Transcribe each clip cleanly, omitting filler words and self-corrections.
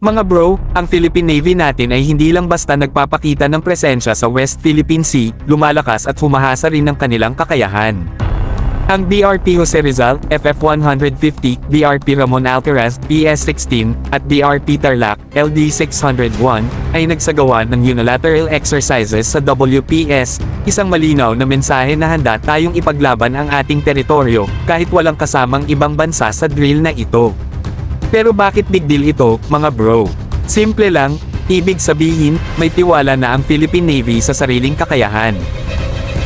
Mga bro, ang Philippine Navy natin ay hindi lang basta nagpapakita ng presensya sa West Philippine Sea, lumalakas at humahasa rin ng kanilang kakayahan. Ang BRP Jose Rizal, FF-150, BRP Ramon Alcaraz, PS-16, at BRP Tarlac, LD-601, ay nagsagawa ng unilateral exercises sa WPS, isang malinaw na mensahe na handa tayong ipaglaban ang ating teritoryo, kahit walang kasamang ibang bansa sa drill na ito. Pero bakit big deal ito, mga bro? Simple lang, ibig sabihin, may tiwala na ang Philippine Navy sa sariling kakayahan.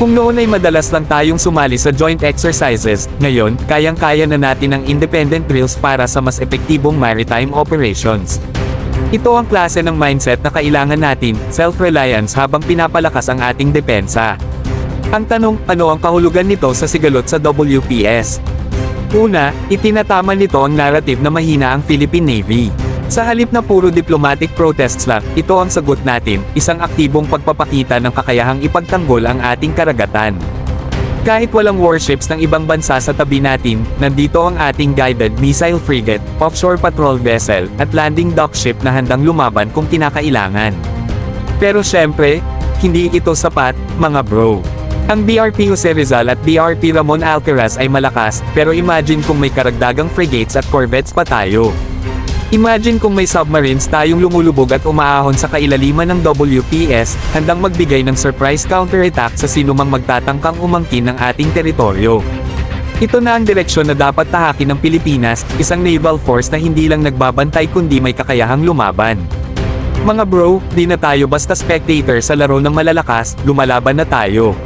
Kung noon ay madalas lang tayong sumali sa joint exercises, ngayon, kayang-kaya na natin ang independent drills para sa mas epektibong maritime operations. Ito ang klase ng mindset na kailangan natin, self-reliance habang pinapalakas ang ating depensa. Ang tanong, ano ang kahulugan nito sa sigalot sa WPS? Una, itinatama nito ang narrative na mahina ang Philippine Navy. Sa halip na puro diplomatic protests lang, ito ang sagot natin, isang aktibong pagpapakita ng kakayahang ipagtanggol ang ating karagatan. Kahit walang warships ng ibang bansa sa tabi natin, nandito ang ating guided missile frigate, offshore patrol vessel, at landing dock ship na handang lumaban kung kinakailangan. Pero syempre, hindi ito sapat, mga bro. Ang BRP Jose Rizal at BRP Ramon Alcaraz ay malakas, pero imagine kung may karagdagang frigates at corvettes pa tayo. Imagine kung may submarines tayong lumulubog at umaahon sa kailaliman ng WPS, handang magbigay ng surprise counterattack sa sinumang magtatangkang umangkin ng ating teritoryo. Ito na ang direksyon na dapat tahakin ng Pilipinas, isang naval force na hindi lang nagbabantay kundi may kakayahang lumaban. Mga bro, di na tayo basta spectator sa laro ng malalakas, lumalaban na tayo.